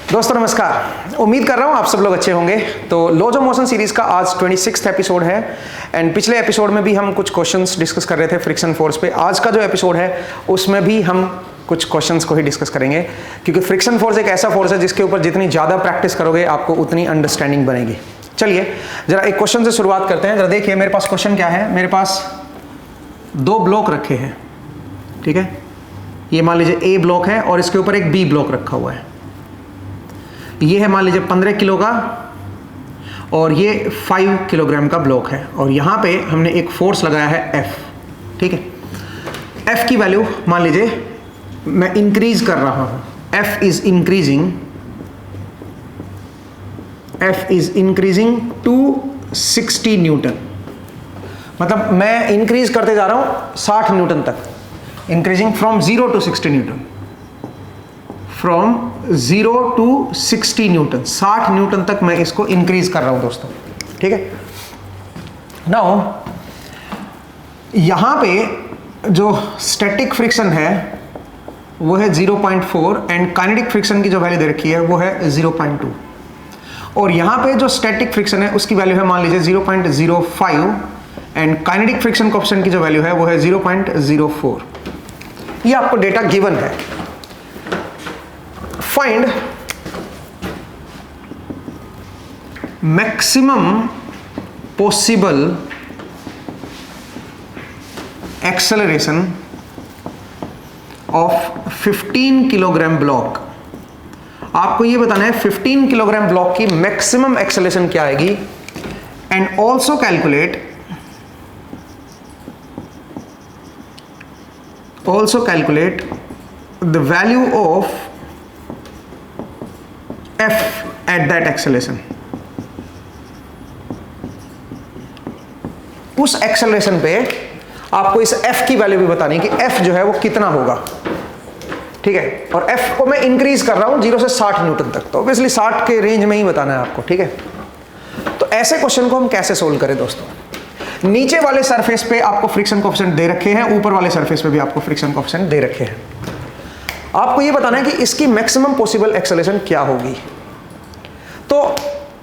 दोस्तों नमस्कार, उम्मीद कर रहा हूँ आप सब लोग अच्छे होंगे। तो लॉज ऑफ मोशन सीरीज का आज 26th एपिसोड है एंड पिछले एपिसोड में भी हम कुछ क्वेश्चंस डिस्कस कर रहे थे फ्रिक्शन फोर्स पे। आज का जो एपिसोड है उसमें भी हम कुछ क्वेश्चंस को ही डिस्कस करेंगे, क्योंकि फ्रिक्शन फोर्स एक ऐसा फोर्स है जिसके ऊपर जितनी ज़्यादा प्रैक्टिस करोगे आपको उतनी अंडरस्टैंडिंग बनेगी। चलिए जरा एक क्वेश्चन से शुरुआत करते हैं। जरा देखिए मेरे पास क्वेश्चन क्या है। मेरे पास दो ब्लॉक रखे हैं, ठीक है। ये मान लीजिए ए ब्लॉक है और इसके ऊपर एक बी ब्लॉक रखा हुआ है। ये है मान लीजिए 15 किलो का और ये 5 किलोग्राम का ब्लॉक है, और यहाँ पे हमने एक फोर्स लगाया है F, ठीक है। F की वैल्यू मान लीजिए मैं इंक्रीज कर रहा हूँ, F is increasing to 60 newton. मतलब मैं इंक्रीज करते जा रहा हूँ 60 न्यूटन तक, increasing from 0 to 60 newton, from 0 to 60 newton, 60 newton तक मैं इसको इंक्रीज कर रहा हूं दोस्तों, ठीक है। नाउ यहां पे जो स्टैटिक फ्रिक्शन है वो है 0.4 एंड काइनेटिक फ्रिक्शन की जो वैल्यू दे रखी है वो है 0.2, और यहां पे जो स्टैटिक फ्रिक्शन है उसकी वैल्यू है मान लीजिए 0.05 एंड काइनेटिक फ्रिक्शन कोएफिशिएंट की जो वैल्यू है वो है 0.04। ये आपको डेटा गिवन है। Find maximum possible acceleration of 15 kilogram block. आपको ये बताना है 15 किलोग्राम ब्लॉक की मैक्सिमम एक्सेलरेशन क्या आएगी, and also calculate the value of F at that acceleration। उस एक्सेलरेशन पे आपको इस F की वैल्यू भी बतानी है कि F जो है वो कितना होगा, ठीक है। और F को मैं इंक्रीज कर रहा हूं 0 से 60 न्यूटन तक, तो ऑब्वियसली 60 के रेंज में ही बताना है आपको, ठीक है। तो ऐसे क्वेश्चन को हम कैसे सोल्व करें दोस्तों। नीचे वाले सरफेस पे आपको फ्रिक्शन कोएफिशिएंट दे रखे हैं, ऊपर वाले सरफेस पे भी आपको फ्रिक्शन कोएफिशिएंट दे रखे हैं। आपको ये बताना है कि इसकी मैक्सिमम पॉसिबल एक्सेलरेशन क्या होगी। तो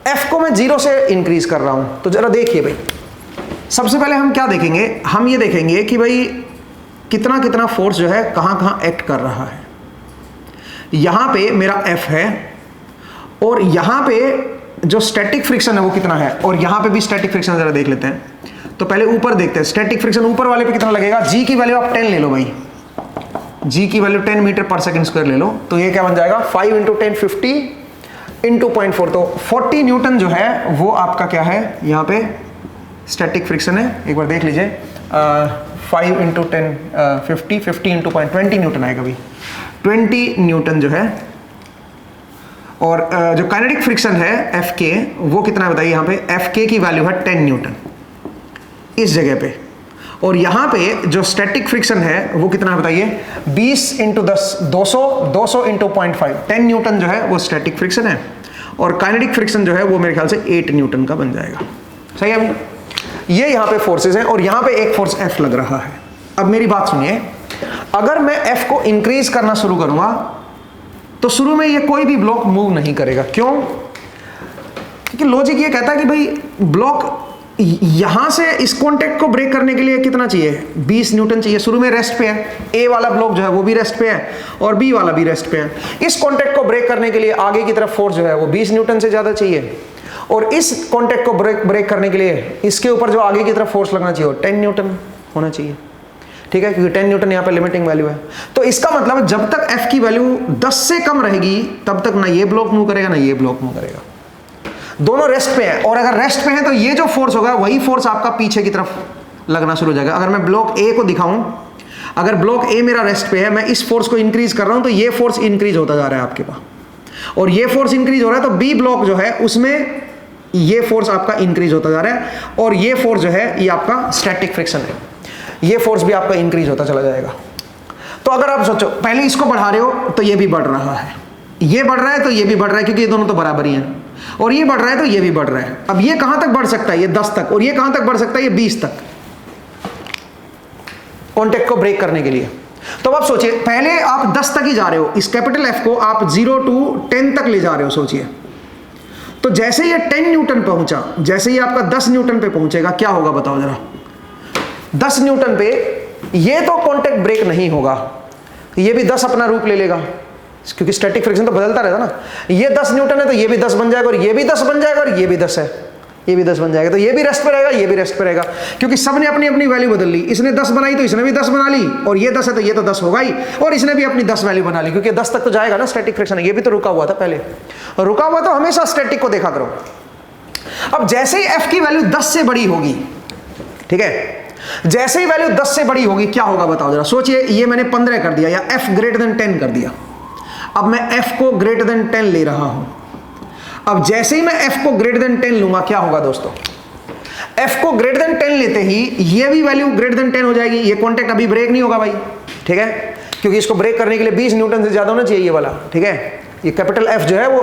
F को मैं 0 से इंक्रीज कर रहा हूं, तो जरा देखिए भाई, सबसे पहले हम क्या देखेंगे, हम ये देखेंगे कि भाई कितना कितना फोर्स जो है कहां कहां एक्ट कर रहा है। यहां पे मेरा F है और यहां पे जो स्टैटिक फ्रिक्शन है वो कितना है, और यहां पे भी स्टैटिक फ्रिक्शन जरा देख लेते हैं। तो पहले ऊपर देखते हैं स्टैटिक फ्रिक्शन ऊपर वाले पे कितना लगेगा। G की वैल्यू आप 10 ले लो भाई, G की वैल्यू 10 मीटर पर सेकंड स्क्वायर ले लो, तो ये क्या बन जाएगा 5 × 10 50 × 0.4, तो 40 न्यूटन जो है वो आपका क्या है, यहाँ पे स्टैटिक फ्रिक्शन है। एक बार देख लीजिए 5 × 10 50 × 0.20 न्यूटन आएगा भाई, 20 न्यूटन जो है। और जो काइनेटिक फ्रिक्शन है F के वो कितना है बताइए। यहाँ पे F के की वैल्यू है 10 न्यूटन इस जगह पे, और यहाँ पे जो स्टैटिक फ्रिक्शन है वो कितना है बताइए 20 × 10 200 200 × 0.5 10 न्यूटन जो है वो स्टैटिक फ्रिक्शन है, और काइनेटिक फ्रिक्शन जो है वो मेरे ख्याल से 8 न्यूटन का बन जाएगा। सही है भाई। ये यहाँ पे फोर्सेस हैं और यहाँ पे एक फोर्स F लग रहा है। अब मेरी बात सुनिए, अगर मैं F को इंक्रीज करना शुरू करूंगा तो शुरू में ये कोई भी ब्लॉक मूव नहीं करेगा। क्यों? क्योंकि लॉजिक ये कहता है कि भाई ब्लॉक यहां से इस कॉन्टेक्ट को ब्रेक करने के लिए कितना चाहिए 20 न्यूटन चाहिए। शुरू में रेस्ट पे है, ए वाला ब्लॉक जो है वो भी रेस्ट पे है और बी वाला भी रेस्ट पे है। इस कॉन्टेक्ट को ब्रेक करने के लिए आगे की तरफ फोर्स जो है वो 20 न्यूटन से ज्यादा चाहिए, और इस कॉन्टेक्ट को ब्रेक करने के लिए इसके ऊपर जो आगे की तरफ फोर्स लगना चाहिए वो 10 न्यूटन होना चाहिए, ठीक है, क्योंकि 10 न्यूटन यहाँ पे लिमिटिंग वैल्यू है। तो इसका मतलब जब तक F की वैल्यू 10 से कम रहेगी तब तक ना ये ब्लॉक मूव करेगा ना ये ब्लॉक मूव करेगा, दोनों रेस्ट पे हैं। और अगर रेस्ट पे है तो ये जो फोर्स होगा वही फोर्स आपका पीछे की तरफ लगना शुरू हो जाएगा। अगर मैं ब्लॉक ए को दिखाऊं, अगर ब्लॉक ए मेरा रेस्ट पे है, मैं इस फोर्स को इंक्रीज कर रहा हूं तो ये फोर्स इंक्रीज होता जा रहा है आपके पास, और ये फोर्स इंक्रीज हो रहा है तो बी ब्लॉक जो है उसमें ये फोर्स आपका इंक्रीज होता जा रहा है, और ये फोर्स जो है ये आपका स्टैटिक फ्रिक्शन है, ये फोर्स भी आपका इंक्रीज होता चला जाएगा। तो अगर आप सोचो पहले इसको बढ़ा रहे हो तो ये भी बढ़ रहा है, ये बढ़ रहा है तो ये भी बढ़ रहा है, क्योंकि ये दोनों तो बराबर ही हैं, और ये बढ़ रहा है तो ये भी बढ़ रहा है। अब ये कहां तक बढ़ सकता है, ये 10 तक, और ये कहां तक बढ़ सकता है, ये 20 तक कॉन्टेक्ट को ब्रेक करने के लिए। तो अब सोचिए पहले आप 10 10 तक ही जा रहे हो, इस कैपिटल एफ को आप 0 to 10 तक ले जा रहे हो, सोचिए। तो जैसे ये 10 न्यूटन पहुंचा, जैसे ही आपका 10 न्यूटन पे पहुंचेगा, क्या होगा बताओ जरा। 10 न्यूटन पे ये तो कांटेक्ट ब्रेक नहीं होगा, ये भी 10 अपना रूप ले लेगा, क्योंकि स्टैटिक फ्रिक्शन तो बदलता रहता ना। ये 10 न्यूटन है तो ये भी 10 बन जाएगा, और ये भी 10 बन जाएगा, और ये भी 10 है, ये भी 10 बन जाएगा। तो ये भी रेस्ट पे रहेगा, ये भी रेस्ट पे रहेगा, क्योंकि सबने अपनी अपनी वैल्यू बदल ली। इसने 10 बनाई तो इसने भी 10 बना ली, और ये 10 है तो ये तो 10 होगा ही, और इसने भी अपनी 10 वैल्यू बना ली, क्योंकि 10 तक तो जाएगा ना स्टैटिक फ्रिक्शन। ये भी तो रुका हुआ था पहले, रुका हुआ तो हमेशा स्टैटिक को देखा करो। अब जैसे ही एफ की वैल्यू 10 से बड़ी होगी, ठीक है, जैसे ही वैल्यू 10 से बड़ी होगी क्या होगा बताओ जरा। सोचिए, ये मैंने 15 कर दिया, या एफ ग्रेटर देन 10 कर दिया। अब मैं एफ को ग्रेटर देन 10 ले रहा हूं। अब जैसे ही मैं एफ को ग्रेटर देन 10 लूंगा, क्या होगा दोस्तों, एफ को ग्रेटर देन 10 लेते ही ये भी वैल्यू ग्रेटर देन 10 हो जाएगी। ये कॉन्टैक्ट अभी ब्रेक नहीं होगा भाई, ठीक है, क्योंकि इसको ब्रेक करने के लिए 20 न्यूटन से ज्यादा होना चाहिए ये वाला, ठीक है। ये कैपिटल एफ जो है वो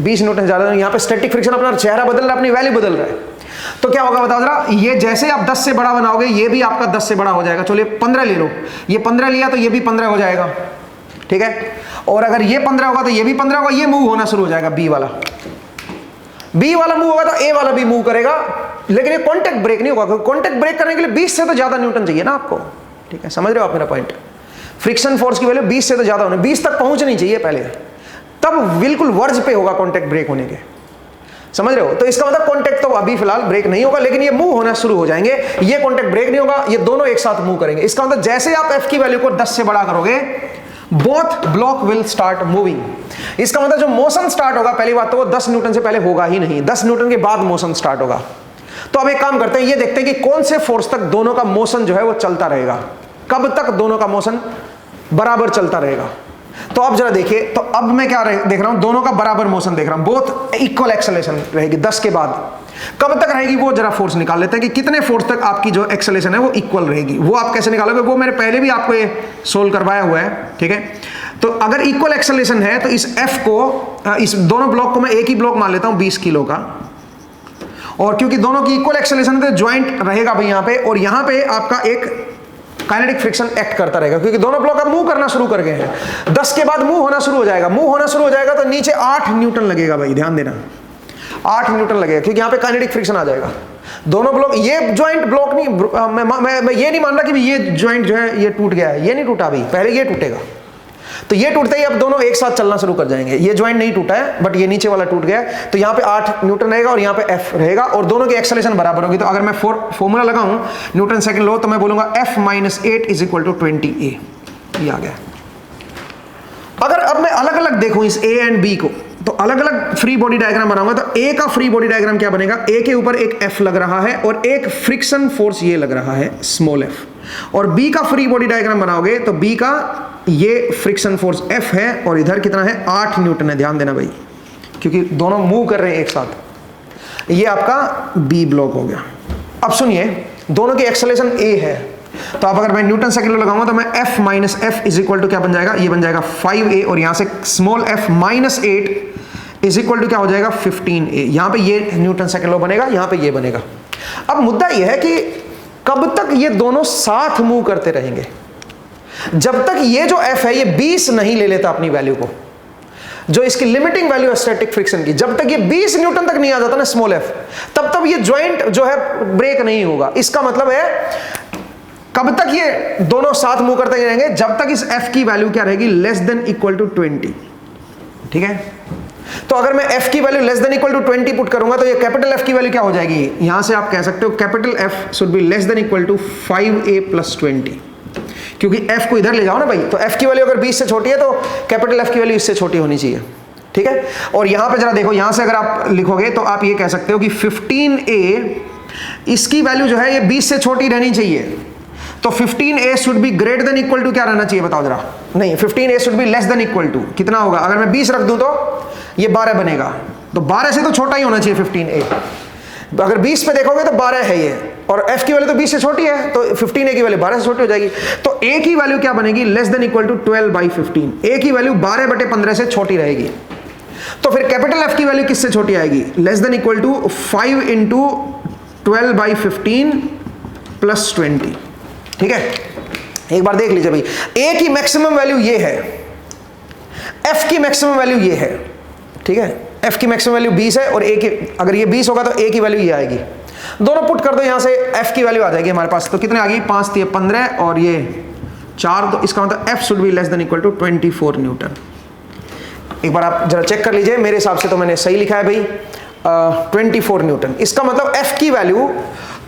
20 न्यूटन से ज्यादा, यहाँ पे स्टैटिक फ्रिक्शन अपना चेहरा बदल रहा है, अपनी वैल्यू बदल रहा है। तो क्या होगा बताओ जरा, ये जैसे आप 10 से बड़ा बनाओगे, ये भी आपका 10 से बड़ा हो जाएगा। चलो 15 ले लो, ये 15 लिया तो ये भी 15 हो जाएगा, ठीक है। और अगर ये 15 होगा तो ये भी 15 होगा, ये मूव होना शुरू हो जाएगा, बी वाला मूव होगा तो ए वाला भी मूव करेगा, लेकिन ये कॉन्टैक्ट ब्रेक नहीं होगा। कॉन्टैक्ट ब्रेक करने के लिए 20 से तो ज्यादा न्यूटन चाहिए ना आपको, ठीक है, समझ रहे हो आप मेरा पॉइंट। फ्रिक्शन फोर्स की वैल्यू 20 से तो ज्यादा होने, 20 तक पहुंचनी चाहिए पहले, तब बिल्कुल वर्ज पे होगा कॉन्टैक्ट ब्रेक होने के, समझ रहे हो। तो इसका मतलब कॉन्टैक्ट तो अभी फिलहाल ब्रेक नहीं होगा, लेकिन ये मूव होना शुरू हो जाएंगे। ये कॉन्टैक्ट ब्रेक नहीं होगा, ये दोनों एक साथ मूव करेंगे। इसका मतलब जैसे आप एफ की वैल्यू को 10 से बड़ा करोगे, both block will start moving. इसका मतलब जो मोशन स्टार्ट होगा, पहली बात तो वो 10 न्यूटन से पहले होगा ही नहीं, 10 न्यूटन के बाद मोशन स्टार्ट होगा। तो अब एक काम करते हैं, ये देखते हैं कि कौन से फोर्स तक दोनों का मोशन जो है वो चलता रहेगा, कब तक दोनों का मोशन बराबर चलता रहेगा। तो अब जरा देखिए, तो अब मैं क्या देख रहा हूं, दोनों का बराबर मोशन देख रहा हूं, बोथ इक्वल एक्सेलरेशन रहेगी 10 के बाद। कब तक रहेगी वो जरा फोर्स निकाल लेते हैं कि कितने फोर्स तक आपकी जो एक्सेलरेशन है वो इक्वल रहेगी। वो आप कैसे निकालोगे, वो मैंने पहले भी आपको ये सोल्व करवाया हुआ है, ठीक है। तो अगर इक्वल एक्सेलरेशन है तो इस एफ को, इस दोनों ब्लॉक को मैं एक ही ब्लॉक मान लेता हूं 20 किलो का, और क्योंकि दोनों की इक्वल एक्सेलरेशन है तो ज्वाइंट रहेगा भाई यहाँ पे, और यहाँ पे आपका एक काइनेटिक फ्रिक्शन एक्ट करता रहेगा, क्योंकि दोनों ब्लॉक अब मूव करना शुरू कर गए हैं। 10 के बाद मूव होना शुरू हो जाएगा, मूव होना शुरू हो जाएगा तो नीचे 8 न्यूटन लगेगा भाई, ध्यान देना, 8 न्यूटन लगेगा, क्योंकि यहाँ पे काइनेटिक फ्रिक्शन आ जाएगा। दोनों ब्लॉक, ये ज्वाइंट ब्लॉक नहीं, मैं ये नहीं मान रहा कि ये ज्वाइंट जो है ये टूट गया है, ये नहीं टूटा अभी, पहले ये टूटेगा। तो ये टूटते ही अब दोनों एक साथ चलना शुरू कर जाएंगे। ये ज्वाइंट नहीं टूटा है, बट ये नीचे वाला टूट गया है, तो यहाँ पे 8 न्यूटन रहेगा और यहाँ पे एफ रहेगा, और दोनों की एक्सेलरेशन बराबर होगी। तो अगर मैं फॉर्मूला लगाऊं न्यूटन सेकंड लॉ, तो मैं बोलूंगा F - 8 = 20A, ये आ गया। अगर अब मैं अलग अलग देखूं इस A एंड B को, तो अलग अलग फ्री बॉडी डायग्राम बनाऊंगा। तो A का फ्री बॉडी डायग्राम क्या बनेगा, A के ऊपर एक F लग रहा है और एक फ्रिक्शन फोर्स ये लग रहा है स्मॉल f, और B का फ्री बॉडी डायग्राम बनाओगे तो B का ये फ्रिक्शन फोर्स F है, और इधर कितना है 8 न्यूटन है, ध्यान देना भाई, क्योंकि दोनों मूव कर रहे हैं एक साथ। ये आपका B ब्लॉक हो गया। अब सुनिए, दोनों की एक्सेलरेशन A है, तो अब अगर मैं न्यूटन सेकंड लॉ लगाऊंगा तो मैं F - F = क्या बन जाएगा, ये बन जाएगा 5A, और यहां से स्मॉल f -8 = क्या हो जाएगा 15A। यहां पे ये न्यूटन सेकंड लॉ बनेगा, यहां पे ये बनेगा। अब मुद्दा ये है कि कब तक ये दोनों साथ मूव करते रहेंगे, जब तक ये जो F है ये 20 नहीं ले लेता अपनी वैल्यू को, जो इसकी लिमिटिंग वैल्यू है स्टैटिक फ्रिक्शन की, जब तक ये 20 न्यूटन तक नहीं आ जाता ना स्मॉल f, तब ये ज्वाइंट जो है ब्रेक नहीं होगा। इसका मतलब है कब तक ये दोनों साथ मूव करते रहेंगे, जब तक इस f की वैल्यू क्या रहेगी, <= 20, ठीक है। तो अगर मैं f की वैल्यू <= 20 पुट करूंगा तो ये कैपिटल F की वैल्यू क्या हो जाएगी, यहां से आप कह सकते हो capital F should be <= 5A + 20, क्योंकि f को इधर ले जाओ ना भाई, तो f की वैल्यू अगर 20 से छोटी है तो कैपिटल F की वैल्यू इससे छोटी होनी चाहिए, ठीक है। और यहां पे जरा देखो, यहां से अगर आप लिखोगे तो आप ये कह सकते हो कि 15A, इसकी वैल्यू जो है ये 20 से छोटी रहनी चाहिए, तो 15A शुड बी > क्या रहना चाहिए बताओ जरा, नहीं 15A शुड बी <= कितना होगा, अगर मैं 20 रख दूं तो ये 12 बनेगा, तो 12 से तो छोटा ही होना चाहिए 15A। अगर 20 पे देखोगे तो 12 है ये, और f की वैल्यू तो 20 से छोटी है, तो 15A की वैल्यू 12 से छोटी हो जाएगी। तो a की वैल्यू क्या बनेगी, <= 12/15। a की वैल्यू 12/15 से छोटी रहेगी। तो फिर कैपिटल F की वैल्यू किससे छोटी आएगी, <= 5 × 12/15 + 20, ठीक है। एक बार देख लीजिए भाई, a की मैक्सिमम वैल्यू ये है, एफ की मैक्सिमम वैल्यू ये है, ठीक है, एफ की मैक्सिमम वैल्यू 20 है और ए की, अगर ये 20 होगा तो ए की वैल्यू ये आएगी। दोनों पुट कर दो यहां से, एफ की वैल्यू आ जाएगी हमारे पास, तो कितने आ गई, 5 3 15 और ये 4, तो इसका मतलब F should be less than equal to 24 newton. एक बार आप जरा चेक कर लीजिए, मेरे हिसाब से तो मैंने सही लिखा है भाई, 24 न्यूटन। इसका मतलब एफ की वैल्यू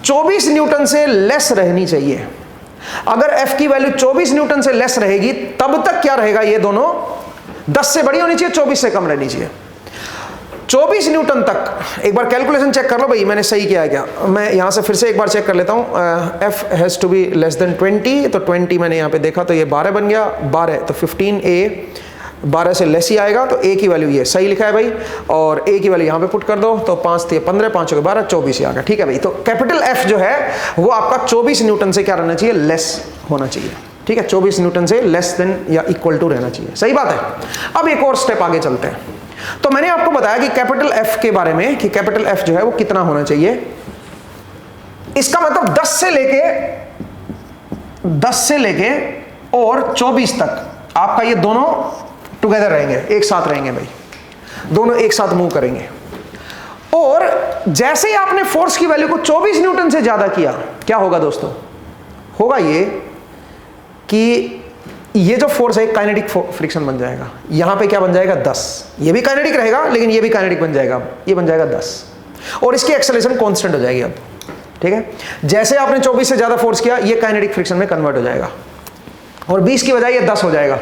24 न्यूटन से लेस रहनी चाहिए। अगर एफ की वैल्यू 24 न्यूटन से लेस रहेगी तब तक क्या रहेगा, ये दोनों 10 से बड़ी होनी चाहिए, 24 से कम रहनी चाहिए। 24 न्यूटन तक, एक बार कैलकुलेशन चेक कर लो भाई मैंने सही किया है क्या। मैं यहां से फिर से एक बार चेक कर लेता हूं, F has to be less than 20, तो 20 मैंने यहां पे देखा तो ये 12 बन गया, 12 तो 15a 12 से लेस ही आएगा, तो ए की वैल्यू ये सही लिखा है भाई, और ए की वैल्यू यहाँ पे पुट कर दो, तो 5 3 15 5 12 24 ही आ गया, ठीक है भाई। तो कैपिटल एफ जो है वो आपका 24 न्यूटन से क्या रहना चाहिए, लेस होना चाहिए, ठीक है, 24 न्यूटन से लेस देन या इक्वल टू रहना चाहिए, सही बात है। अब एक और स्टेप आगे चलते हैं। तो मैंने आपको बताया कि कैपिटल एफ के बारे में, कि कैपिटल एफ जो है वो कितना होना चाहिए। इसका मतलब 10 से लेके और 24 तक आपका ये दोनों टुगेदर रहेंगे, एक साथ रहेंगे भाई, दोनों एक साथ मूव करेंगे। और जैसे ही आपने फोर्स की वैल्यू को 24 न्यूटन से ज्यादा किया, क्या होगा दोस्तों, होगा ये कि ये जो फोर्स है काइनेटिक फ्रिक्शन बन जाएगा। यहां पे क्या बन जाएगा, 10, ये भी काइनेटिक रहेगा लेकिन ये भी काइनेटिक बन जाएगा, ये बन जाएगा 10, और इसकी एक्सेलरेशन कांस्टेंट हो जाएगी अब, ठीक है। जैसे आपने 24 से ज्यादा फोर्स किया, ये काइनेटिक फ्रिक्शन में कन्वर्ट हो जाएगा, और 20 की बजाय ये 10 हो जाएगा,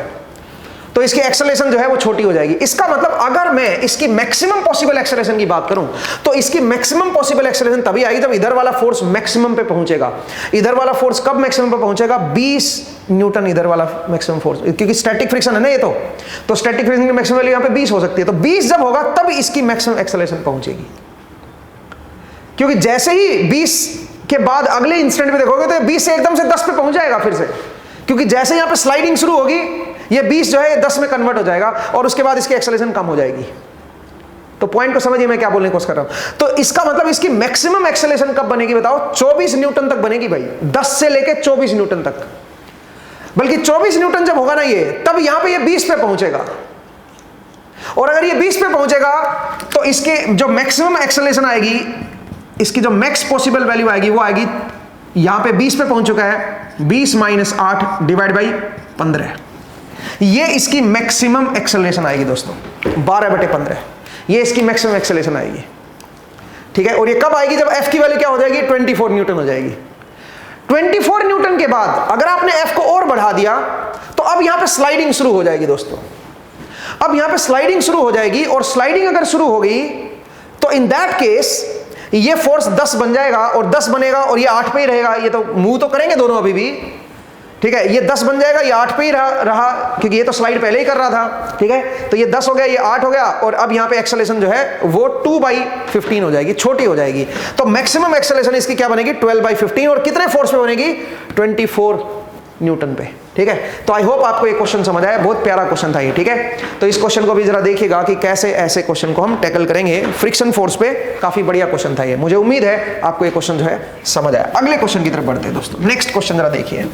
तो इसकी एक्सेलरेशन जो है वो छोटी हो जाएगी। इसका मतलब अगर मैं इसकी मैक्सिमम पॉसिबल एक्सेलरेशन की बात करूं, तो इसकी मैक्सिमम पॉसिबल एक्सेलरेशन तभी आएगी जब इधर वाला फोर्स मैक्सिमम पे पहुंचेगा। इधर वाला फोर्स कब मैक्सिमम पे पहुंचेगा, 20 न्यूटन इधर वाला मैक्सिमम फोर्स, क्योंकि स्टैटिक फ्रिक्शन है ना ये, तो स्टैटिक फ्रिक्शन की मैक्सिमम वैल्यू यहां पे 20 हो सकती है, तो 20 जब होगा तब इसकी मैक्सिमम एक्सेलरेशन पहुंचेगी। क्योंकि जैसे ही 20 के बाद अगले इंस्टेंट में देखोगे तो 20 से एकदम से 10 पे पहुंच जाएगा फिर से, क्योंकि जैसे यहां पे स्लाइडिंग शुरू होगी, ये 20 जो है ये 10 में कन्वर्ट हो जाएगा, और उसके बाद इसकी एक्सेलरेशन कम हो जाएगी। तो पॉइंट को समझिए मैं क्या बोलने की कोशिश कर रहा हूं। तो इसका मतलब इसकी मैक्सिमम एक्सेलरेशन कब बनेगी बताओ, 24 न्यूटन तक बनेगी भाई, 10 से लेके 24 न्यूटन तक। बल्कि 24 न्यूटन जब होगा ना ये, तब यहां पे ये 20 पे पहुंचेगा, और अगर ये 20 पे पहुंचेगा तो इसके जो मैक्सिमम एक्सेलरेशन आएगी, इसकी जो मैक्स पॉसिबल वैल्यू आएगी वो आएगी, यहां पे 20 पे पहुंच चुका है, 20 माइनस 8 डिवाइड बाई 15, ये इसकी मैक्सिमम एक्सेलरेशन आएगी दोस्तों, 12/15, ये इसकी मैक्सिमम एक्सेलरेशन आएगी, ठीक है। और ये कब आएगी, जब एफ की वैल्यू क्या हो जाएगी, 24 न्यूटन हो जाएगी। 24 न्यूटन के बाद अगर आपने एफ को और बढ़ा दिया, तो अब यहां पे स्लाइडिंग शुरू हो जाएगी दोस्तों, अब यहां पे स्लाइडिंग शुरू हो जाएगी, और स्लाइडिंग अगर शुरू हो गई तो इन दैट केस ये फोर्स 10 बन जाएगा, और 10 बनेगा और ये 8 पे ही रहेगा, ये तो मूव तो करेंगे दोनों अभी भी, ठीक है। ये 10 बन जाएगा, ये 8 पे ही रहा क्योंकि ये तो स्लाइड पहले ही कर रहा था, ठीक है। तो ये 10 हो गया, ये 8 हो गया, और अब यहां पे एक्सेलरेशन जो है वो 2/15 हो जाएगी, छोटी हो जाएगी। तो मैक्सिमम एक्सेलरेशन इसकी क्या बनेगी, 12/15, और कितने फोर्स पे बनेगी, 24 न्यूटन पे, ठीक है। तो आई होप आपको ये क्वेश्चन समझ आया, बहुत प्यारा क्वेश्चन था ये, ठीक है। तो इस क्वेश्चन को भी जरा देखिएगा कि कैसे ऐसे क्वेश्चन को हम टैकल करेंगे। फ्रिक्शन फोर्स पे काफी बढ़िया क्वेश्चन था ये, मुझे उम्मीद है आपको ये क्वेश्चन जो है समझ आया। अगले क्वेश्चन की तरफ बढ़ते हैं दोस्तों। नेक्स्ट क्वेश्चन जरा देखिए,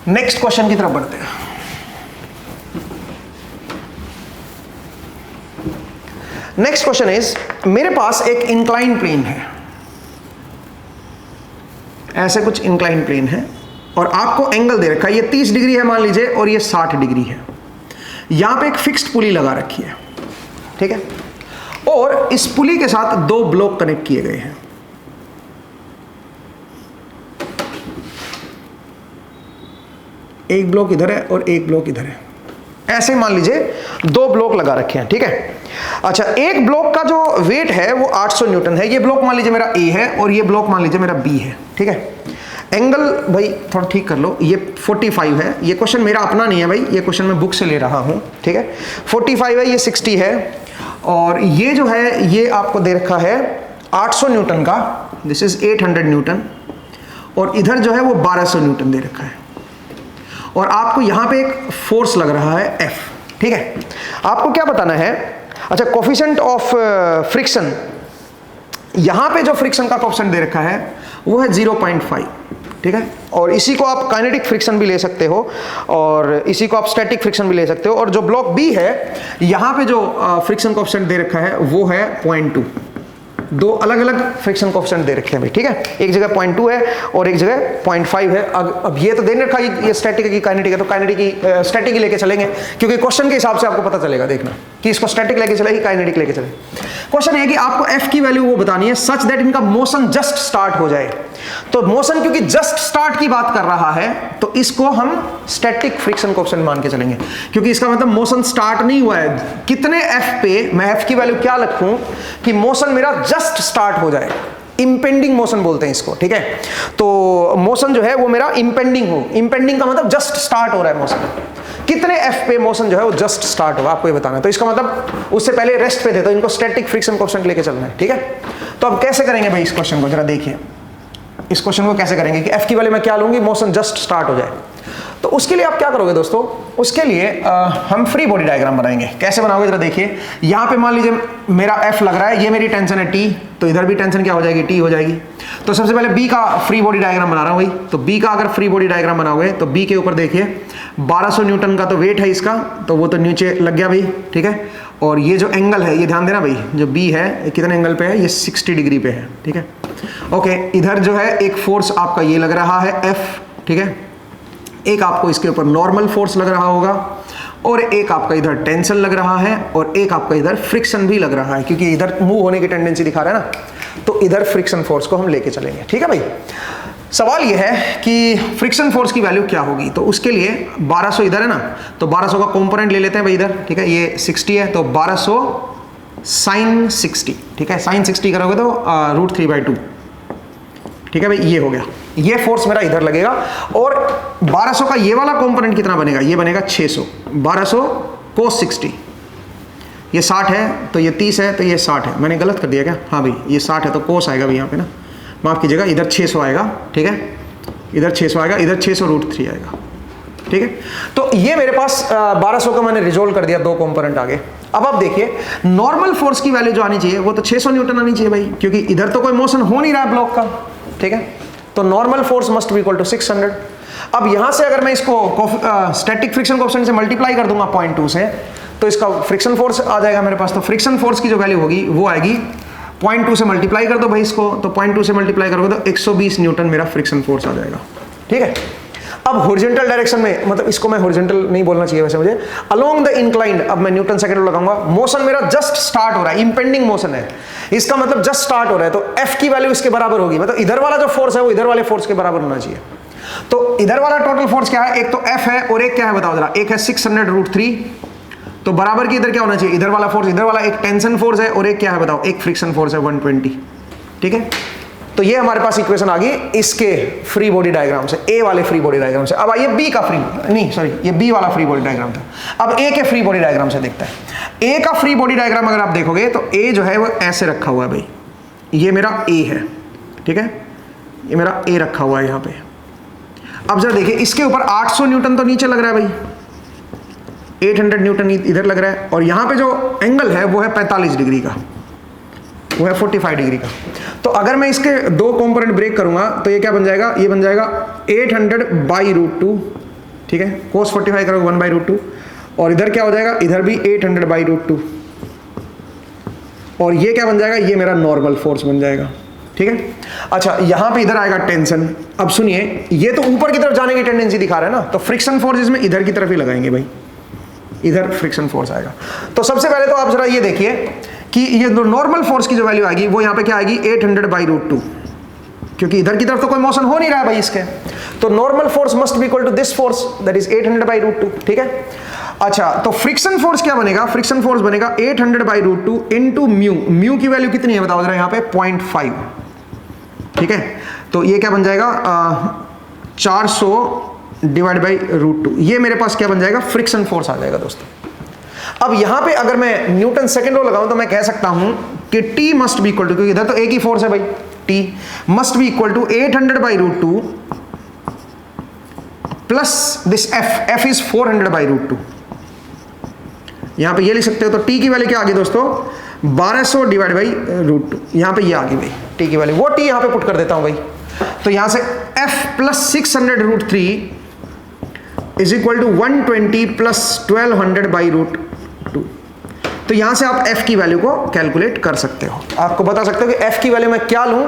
नेक्स्ट क्वेश्चन की तरफ बढ़ते हैं। नेक्स्ट क्वेश्चन इज, मेरे पास एक इंक्लाइन प्लेन है, ऐसे कुछ इंक्लाइन प्लेन है, और आपको एंगल दे रखा है, ये 30 डिग्री है मान लीजिए, और ये 60 डिग्री है। यहां पे एक फिक्स्ड पुली लगा रखी है, ठीक है, और इस पुली के साथ 2 ब्लॉक कनेक्ट किए गए हैं। एक ब्लॉक इधर है और एक ब्लॉक इधर है, ऐसे मान लीजिए 2 ब्लॉक लगा रखे हैं, ठीक है। अच्छा, एक ब्लॉक का जो वेट है वो 800 न्यूटन है। ये ब्लॉक मान लीजिए मेरा ए है, और ये ब्लॉक मान लीजिए मेरा बी है, ठीक है। एंगल भाई थोड़ा ठीक कर लो, ये 45 है। ये क्वेश्चन मेरा अपना नहीं है भाई, ये क्वेश्चन मैं बुक से ले रहा हूं, ठीक है। 45 है, ये 60 है, और ये जो है ये आपको दे रखा है 800 न्यूटन का, दिस इज 800 न्यूटन, और इधर जो है वो 1200 न्यूटन दे रखा है, और आपको यहां पे एक फोर्स लग रहा है F, ठीक है। आपको क्या बताना है, अच्छा, कोफिशिएंट ऑफ फ्रिक्शन यहां पे जो फ्रिक्शन का कोएफिशिएंट दे रखा है वो है 0.5, ठीक है। और इसी को आप काइनेटिक फ्रिक्शन भी ले सकते हो और इसी को आप स्टैटिक फ्रिक्शन भी ले सकते हो। और जो ब्लॉक बी है यहां पे जो फ्रिक्शन कोएफिशिएंट दे रखा है वो है 0.2। दो अलग अलग फ्रिक्शन कोएफिशिएंट दे रखे हैं भाई, ठीक है। एक जगह 0.2 है और एक जगह 0.5 है। अब ये तो दे रखा है ये स्टैटिक की काइनेटिक है, तो काइनेटिक की स्टैटिक ही लेके चलेंगे, क्योंकि क्वेश्चन के हिसाब से आपको पता चलेगा, देखना कि इसको स्टैटिक लेके चले कि काइनेटिक लेके चले। क्वेश्चन है कि आपको एफ की वैल्यू वो बतानी है सच दैट इनका मोशन जस्ट स्टार्ट हो जाए। तो मोशन क्योंकि जस्ट स्टार्ट की बात कर रहा है तो इसको हम स्टैटिक फ्रिक्शन कोएफिशिएंट मान के चलेंगे, क्योंकि इसका मतलब मोशन स्टार्ट नहीं हुआ है। कितने एफ पे मैं एफ की वैल्यू क्या रखूं कि मोशन मेरा जस्ट स्टार्ट हो जाए, इंपेंडिंग मोशन बोलते हैं इसको, ठीक है। तो मोशन जो है वो मेरा इंपेंडिंग हो, इंपेंडिंग का मतलब जस्ट स्टार्ट हो रहा है मोशन। कितने एफ पे मोशन जो है वो जस्ट स्टार्ट होगा आपको ये बताना है। तो इसका मतलब उससे पहले रेस्ट पे थे, तो इनको स्टैटिक फ्रिक्शन कोएफिशिएंट लेके चलना है, ठीक है। तो अब कैसे करेंगे भाई इस क्वेश्चन को, जरा देखिए इस क्वेश्चन को कैसे करेंगे कि एफ की वैल्यू मैं क्या लूंगी, मोशन जस्ट स्टार्ट हो जाए। तो उसके लिए आप क्या करोगे दोस्तों, उसके लिए हम फ्री बॉडी डायग्राम बनाएंगे। कैसे बनाओगे जरा देखिए। यहां पे मान लीजिए मेरा एफ लग रहा है, ये मेरी टेंशन है टी, तो इधर भी टेंशन क्या हो जाएगी, टी हो जाएगी। तो सबसे पहले बी का फ्री बॉडी डायग्राम बना रहा हूं भाई। तो बी का अगर फ्री बॉडी डायग्राम बनाओगे तो बी के ऊपर देखिए 1200 न्यूटन का तो वेट है इसका, तो वो तो नीचे लग गया भाई, ठीक है। और ये जो एंगल है ये ध्यान देना भाई, जो बी है कितने एंगल पे है, ये 60 डिग्री पे है, ठीक है। ओके, इधर जो है एक फोर्स आपका ये लग रहा है एफ, ठीक है। एक आपको इसके ऊपर नॉर्मल फोर्स लग रहा होगा और एक आपका इधर टेंशन लग रहा है और एक आपका इधर फ्रिक्शन भी लग रहा है, क्योंकि इधर मूव होने की टेंडेंसी दिखा रहा है ना, तो इधर फ्रिक्शन फोर्स को हम लेके चलेंगे, ठीक है भाई। सवाल यह है कि फ्रिक्शन फोर्स की वैल्यू क्या होगी। तो उसके लिए 1200 इधर है ना, तो 1200 का कंपोनेंट ले लेते हैं भाई इधर, ठीक है। ये 60 है तो 1200 sin 60, ठीक है। sin 60 करोगे तो √3/2, ठीक है भाई, ये हो गया। ये फोर्स मेरा इधर लगेगा और 1200 का ये वाला कंपोनेंट कितना बनेगा, ये बनेगा 600। 1200 cos 60, ये 60 है तो ये 30 है तो ये 60 है। मैंने गलत कर दिया क्या, हाँ भाई ये 60 है तो cos आएगा भाई यहाँ पे ना, माफ कीजिएगा, इधर 600 आएगा, ठीक है। इधर 600 आएगा, इधर 600 √3 आएगा, ठीक है। तो ये मेरे पास 1200 का मैंने रिजोल्व कर दिया, दो कंपोनेंट आगे। अब आप देखिए नॉर्मल फोर्स की वैल्यू जो आनी चाहिए वो तो 600 न्यूटन आनी चाहिए भाई, क्योंकि इधर तो कोई मोशन हो नहीं रहा है ब्लॉक का, ठीक है। तो normal force must be equal to 600। अब यहां से अगर मैं इसको स्टैटिक फ्रिक्शन कोएफिशिएंट से मल्टीप्लाई कर दूंगा 0.2 से, तो इसका फ्रिक्शन फोर्स आ जाएगा मेरे पास। तो फ्रिक्शन फोर्स की जो वैल्यू होगी वो आएगी 0.2 से मल्टीप्लाई कर दो भाई इसको, तो 0.2 से मल्टीप्लाई करोगे तो 120 न्यूटन मेरा फ्रिक्शन फोर्स आ जाएगा, ठीक है। अब हॉरिजॉन्टल डायरेक्शन में, मतलब इसको मैं हॉरिजॉन्टल नहीं बोलना चाहिए वैसे मुझे, अलोंग द इंक्लाइंड, अब मैं न्यूटन सेकंड लगाऊंगा। मोशन मेरा जस्ट स्टार्ट हो रहा है, इंपेंडिंग मोशन है, इसका मतलब जस्ट स्टार्ट हो रहा है, तो एफ की वैल्यू इसके बराबर होगी, मतलब इधर वाला जो फोर्स है वो इधर वाले फोर्स के बराबर होना चाहिए। तो इधर वाला टोटल फोर्स क्या है, एक तो एफ है और एक क्या है बताओ जरा, एक है 600 √3, तो बराबर की इधर क्या होना चाहिए, इधर वाला फोर्स, इधर वाला एक टेंशन फोर्स है और एक क्या है बताओ, एक फ्रिक्शन फोर्स है 120, ठीक है। तो ये हमारे पास इक्वेशन आ गई इसके फ्री बॉडी डायग्राम से, ए वाले फ्री बॉडी डायग्राम से। अब आइए बी का ये बी वाला फ्री बॉडी डायग्राम था। अब ए के फ्री बॉडी डायग्राम से देखते हैं। ए का फ्री बॉडी डायग्राम अगर आप देखोगे तो ए जो है वो ऐसे रखा हुआ है भाई, ये मेरा ए है, ठीक है, ये मेरा ए रखा हुआ है यहाँ पे। अब जरा देखिए इसके ऊपर 800 न्यूटन तो नीचे लग रहा है भाई, 800 न्यूटन इधर लग रहा है, और यहाँ पे जो एंगल है वो है 45 डिग्री का, वो है 45 डिग्री का। तो अगर मैं इसके दो कंपोनेंट ब्रेक करूंगा तो ये क्या बन जाएगा, ये बन जाएगा 800/√2, ठीक है। cos 45 करोगे 1/√2, और इधर क्या हो जाएगा, इधर भी 800/√2, और ये क्या बन जाएगा, ये मेरा नॉर्मल फोर्स बन जाएगा, ठीक है। अच्छा यहां पे इधर आएगा टेंशन। अब सुनिए ये तो ऊपर की तरफ जाने की टेंडेंसी दिखा रहा है ना, तो फ्रिक्शन फोर्स इसमें इधर की तरफ ही लगाएंगे भाई, इधर फ्रिक्शन फोर्स आएगा। तो सबसे पहले तो आप जरा ये देखिए कि ये नॉर्मल फोर्स की जो वैल्यू आएगी वो यहाँ पे क्या आएगी, 800/√2, क्योंकि इधर की तरफ तो कोई मोशन हो नहीं रहा है भाई इसके, तो normal force must be equal to this force that is 800/√2, ठीक है। अच्छा तो फ्रिक्शन फोर्स क्या बनेगा, फ्रिक्शन फोर्स बनेगा 800/√2 इंटू म्यू। म्यू की वैल्यू कितनी है बताओ जरा यहाँ पे, 0.5, ठीक है। तो ये क्या बन जाएगा 400/√2, ये मेरे पास क्या बन जाएगा, फ्रिक्शन फोर्स आ जाएगा दोस्तों। अब यहां पे अगर मैं न्यूटन सेकंड लो लगाऊं तो मैं कह सकता हूं कि T must be equal to, क्योंकि इधर तो एक ही फोर्स है भाई, T must be equal to 800/√2 plus this F is 400/√2। यहां पे ये लिख सकते हो, तो T की वैल्यू क्या आ गई दोस्तों, 1200 डिवाइड बाई √2, यहाँ पे ये आ गई भाई टी की वैल्यू, वो टी यहाँ पे पुट कर देता हूँ भाई। तो यहाँ से f plus 600√3 is equal to 120 plus 1200 by √2। तो यहाँ से आप f की वैल्यू को कैलकुलेट कर सकते हो। आपको बता सकते हो कि f की वैल्यू मैं क्या लूँ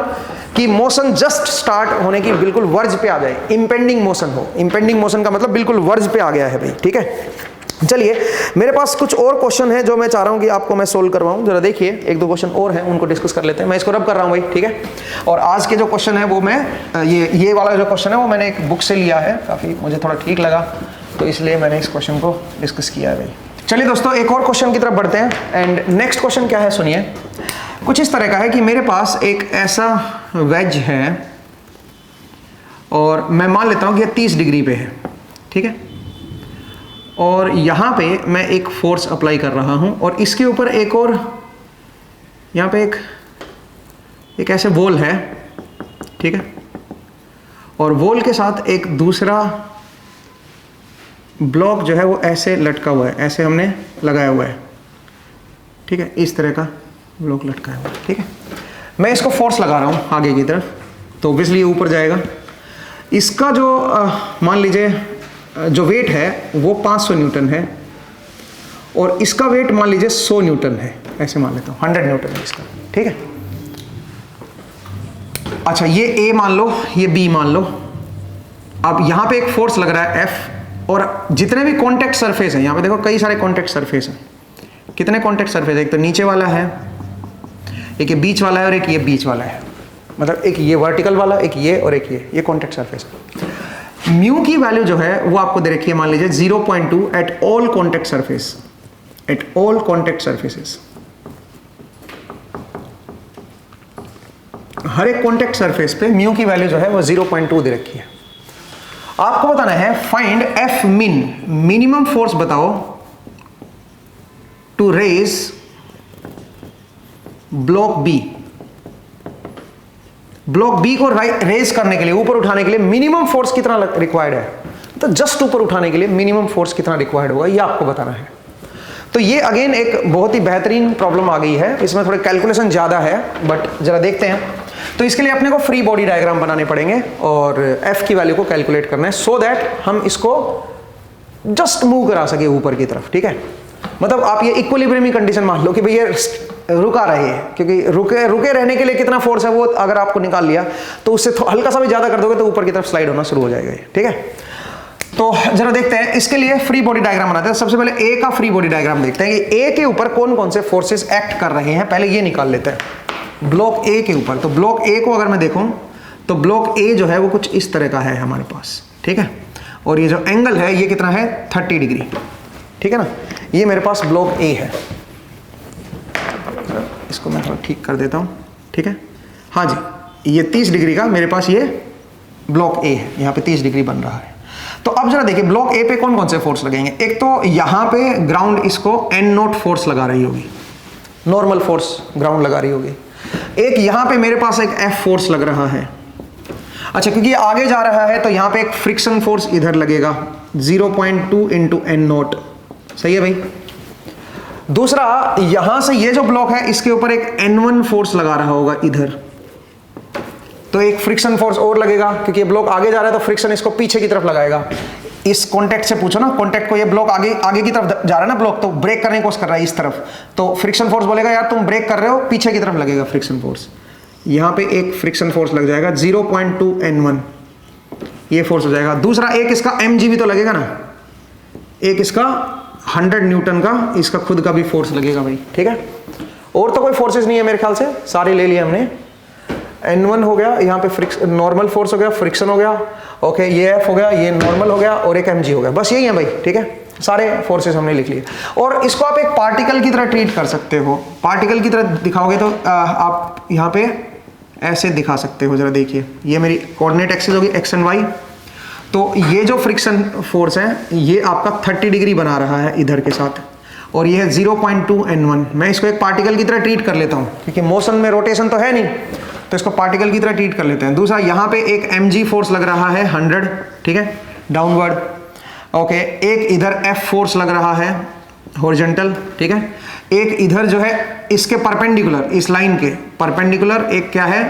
कि मोशन जस्ट स्टार्ट होने की बिल्कुल वर्ज पे आ जाए, इंपेंडिंग मोशन हो। इंपेंडिंग मोशन का मतलब बिल्कुल वर्ज पे आ गया है भाई, ठीक है। चलिए मेरे पास कुछ और क्वेश्चन है जो मैं चाह रहा हूँ कि आपको मैं सोल्व करवाऊँ। जरा देखिए, एक दो क्वेश्चन और हैं, उनको डिस्कस कर लेते हैं। मैं इसको रब कर रहा हूँ भाई, ठीक है। और आज के जो क्वेश्चन है वो मैं ये वाला जो क्वेश्चन है वो मैंने एक बुक से लिया है, काफ़ी मुझे थोड़ा ठीक लगा, तो इसलिए मैंने इस क्वेश्चन को डिस्कस किया है भाई। चलिए दोस्तों, एक और क्वेश्चन की तरफ बढ़ते हैं। एंड नेक्स्ट क्वेश्चन क्या है सुनिए, कुछ इस तरह का है कि मेरे पास एक ऐसा वेज है और मैं मान लेता हूँ कि 30 डिग्री पे है, ठीक है। और यहाँ पे मैं एक फोर्स अप्लाई कर रहा हूँ और इसके ऊपर एक और यहाँ पे एक ऐसे वॉल है, ठीक है। और वॉल के साथ एक दूसरा ब्लॉक जो है वो ऐसे लटका हुआ है, ऐसे हमने लगाया हुआ है, ठीक है। इस तरह का ब्लॉक लटका हुआ है, ठीक है। मैं इसको फोर्स लगा रहा हूँ आगे की तरफ, तो ऑब्वियसली ये ऊपर जाएगा। इसका जो मान लीजिए जो वेट है वो 500 न्यूटन है और इसका वेट मान लीजिए 100 न्यूटन है, ऐसे मान लेता हूँ 100 न्यूटन है इसका, ठीक है। अच्छा, ये ए मान लो, ये बी मान लो। अब यहाँ पे एक फोर्स लग रहा है F, और जितने भी कॉन्टैक्ट सरफेस हैं, यहाँ पे देखो कई सारे कॉन्टैक्ट सरफेस हैं। कितने कॉन्टैक्ट सरफेस है, एक तो नीचे वाला है, एक ये बीच वाला है और एक ये बीच वाला है, मतलब एक ये वर्टिकल वाला, एक ये और एक ये कॉन्टैक्ट सरफेस है। म्यू की वैल्यू जो है वो आपको दे रखी है, मान लीजिए 0.2 at all contact surface, at all contact surfaces. हर एक कॉन्टैक्ट सरफेस पे म्यू की वैल्यू जो है वो 0.2 दे रखी है। आपको बताना है find F min, minimum force बताओ to raise block B. Block B को रेज करने के लिए, ऊपर उठाने के लिए मिनिमम फोर्स कितना रिक्वायर्ड है, तो जस्ट ऊपर उठाने के लिए मिनिमम फोर्स कितना रिक्वायर्ड होगा ये आपको बताना है। तो ये अगेन एक बहुत ही बेहतरीन प्रॉब्लम आ गई है, इसमें थोड़े कैलकुलेशन ज़्यादा है, बट जरा देखते हैं। तो इसके लिए अपने को फ्री बॉडी डायग्राम बनाने पड़ेंगे और एफ की वैल्यू को कैलकुलेट करना है, सो दैट हम इसको जस्ट मूव करा सके ऊपर की तरफ, ठीक है। मतलब आप ये इक्विलिब्रियम कंडीशन मान लो कि भैया रुका रहे हैं, क्योंकि रुके रहने के लिए कितना फोर्स है वो अगर आपको निकाल लिया तो उससे हल्का सा भी ज्यादा कर दोगे तो ऊपर की तरफ स्लाइड होना शुरू हो जाएगा ये, ठीक है। तो जरा देखते हैं, इसके लिए फ्री बॉडी डायग्राम बनाते हैं। सबसे पहले ए का फ्री बॉडी डायग्राम देखते हैं कि ए के ऊपर कौन कौन से फोर्सेस एक्ट कर रहे हैं, पहले ये निकाल लेते हैं। ब्लॉक ए के ऊपर, तो ब्लॉक ए को अगर मैं देखूं तो ब्लॉक ए जो है वो कुछ इस तरह का है हमारे पास, ठीक है। और ये जो एंगल है ये कितना है, 30 डिग्री, ठीक है ना। ये मेरे पास ब्लॉक ए है, इसको मैं थोड़ा ठीक कर देता हूँ, ठीक है। हाँ जी, ये 30 डिग्री का मेरे पास ये ब्लॉक ए है, यहाँ पे 30 डिग्री बन रहा है। तो अब जरा देखिए ब्लॉक ए पे कौन कौन से फोर्स लगेंगे। एक तो यहाँ पे ग्राउंड इसको एन नोट फोर्स लगा रही होगी, नॉर्मल फोर्स ग्राउंड लगा रही होगी। एक यहाँ पे मेरे पास एक एफ फोर्स लग रहा है। अच्छा, क्योंकि ये आगे जा रहा है तो यहाँ पे एक फ्रिक्शन फोर्स इधर लगेगा 0.2 इंटू एन नोट, सही है भाई। दूसरा, यहां से ये जो ब्लॉक है इसके ऊपर एक N1 फोर्स लगा रहा होगा इधर, तो एक फ्रिक्शन फोर्स और लगेगा, क्योंकि ये ब्लॉक आगे जा रहा है तो फ्रिक्शन इसको पीछे की तरफ लगाएगा। इस कॉन्टैक्ट से पूछो ना, कॉन्टैक्ट को, ये ब्लॉक आगे की तरफ जा रहा है ना ब्लॉक, तो ब्रेक करने की कोशिश कर रहा है इस तरफ, तो फ्रिक्शन फोर्स बोलेगा यार तुम ब्रेक कर रहे हो, पीछे की तरफ लगेगा फ्रिक्शन फोर्स। यहाँ पे एक फ्रिक्शन फोर्स लग जाएगा 0.2 N1, ये फोर्स हो जाएगा। दूसरा, एक इसका mg भी तो लगेगा ना, एक इसका 100 न्यूटन का इसका खुद का भी फोर्स लगेगा भाई, ठीक है। और तो कोई फोर्सेस नहीं है मेरे ख्याल से, सारे ले लिए हमने। N1 हो गया, यहाँ पे नॉर्मल फोर्स हो गया, फ्रिक्शन हो गया, ओके, ये F हो गया, ये नॉर्मल हो गया और एक mg हो गया, बस यही है भाई, ठीक है। सारे फोर्सेस हमने लिख लिए और इसको आप एक पार्टिकल की तरह ट्रीट कर सकते हो। पार्टिकल की तरह दिखाओगे तो आप यहाँ पे ऐसे दिखा सकते हो। जरा देखिए, ये मेरी कोऑर्डिनेट एक्सिस होगी x एंड y, तो ये जो फ्रिक्शन फोर्स है ये आपका 30 डिग्री बना रहा है इधर के साथ, और ये है 0.2 N1। मैं इसको एक पार्टिकल की तरह ट्रीट कर लेता हूँ, क्योंकि मोशन में रोटेशन तो है नहीं, तो इसको पार्टिकल की तरह ट्रीट कर लेते हैं। दूसरा, यहाँ पे एक mg फोर्स लग रहा है 100, ठीक है, डाउनवर्ड, ओके। एक इधर F फोर्स लग रहा है हॉरिजॉन्टल, ठीक है। एक इधर जो है इसके परपेंडिकुलर, इस लाइन के परपेंडिकुलर एक क्या है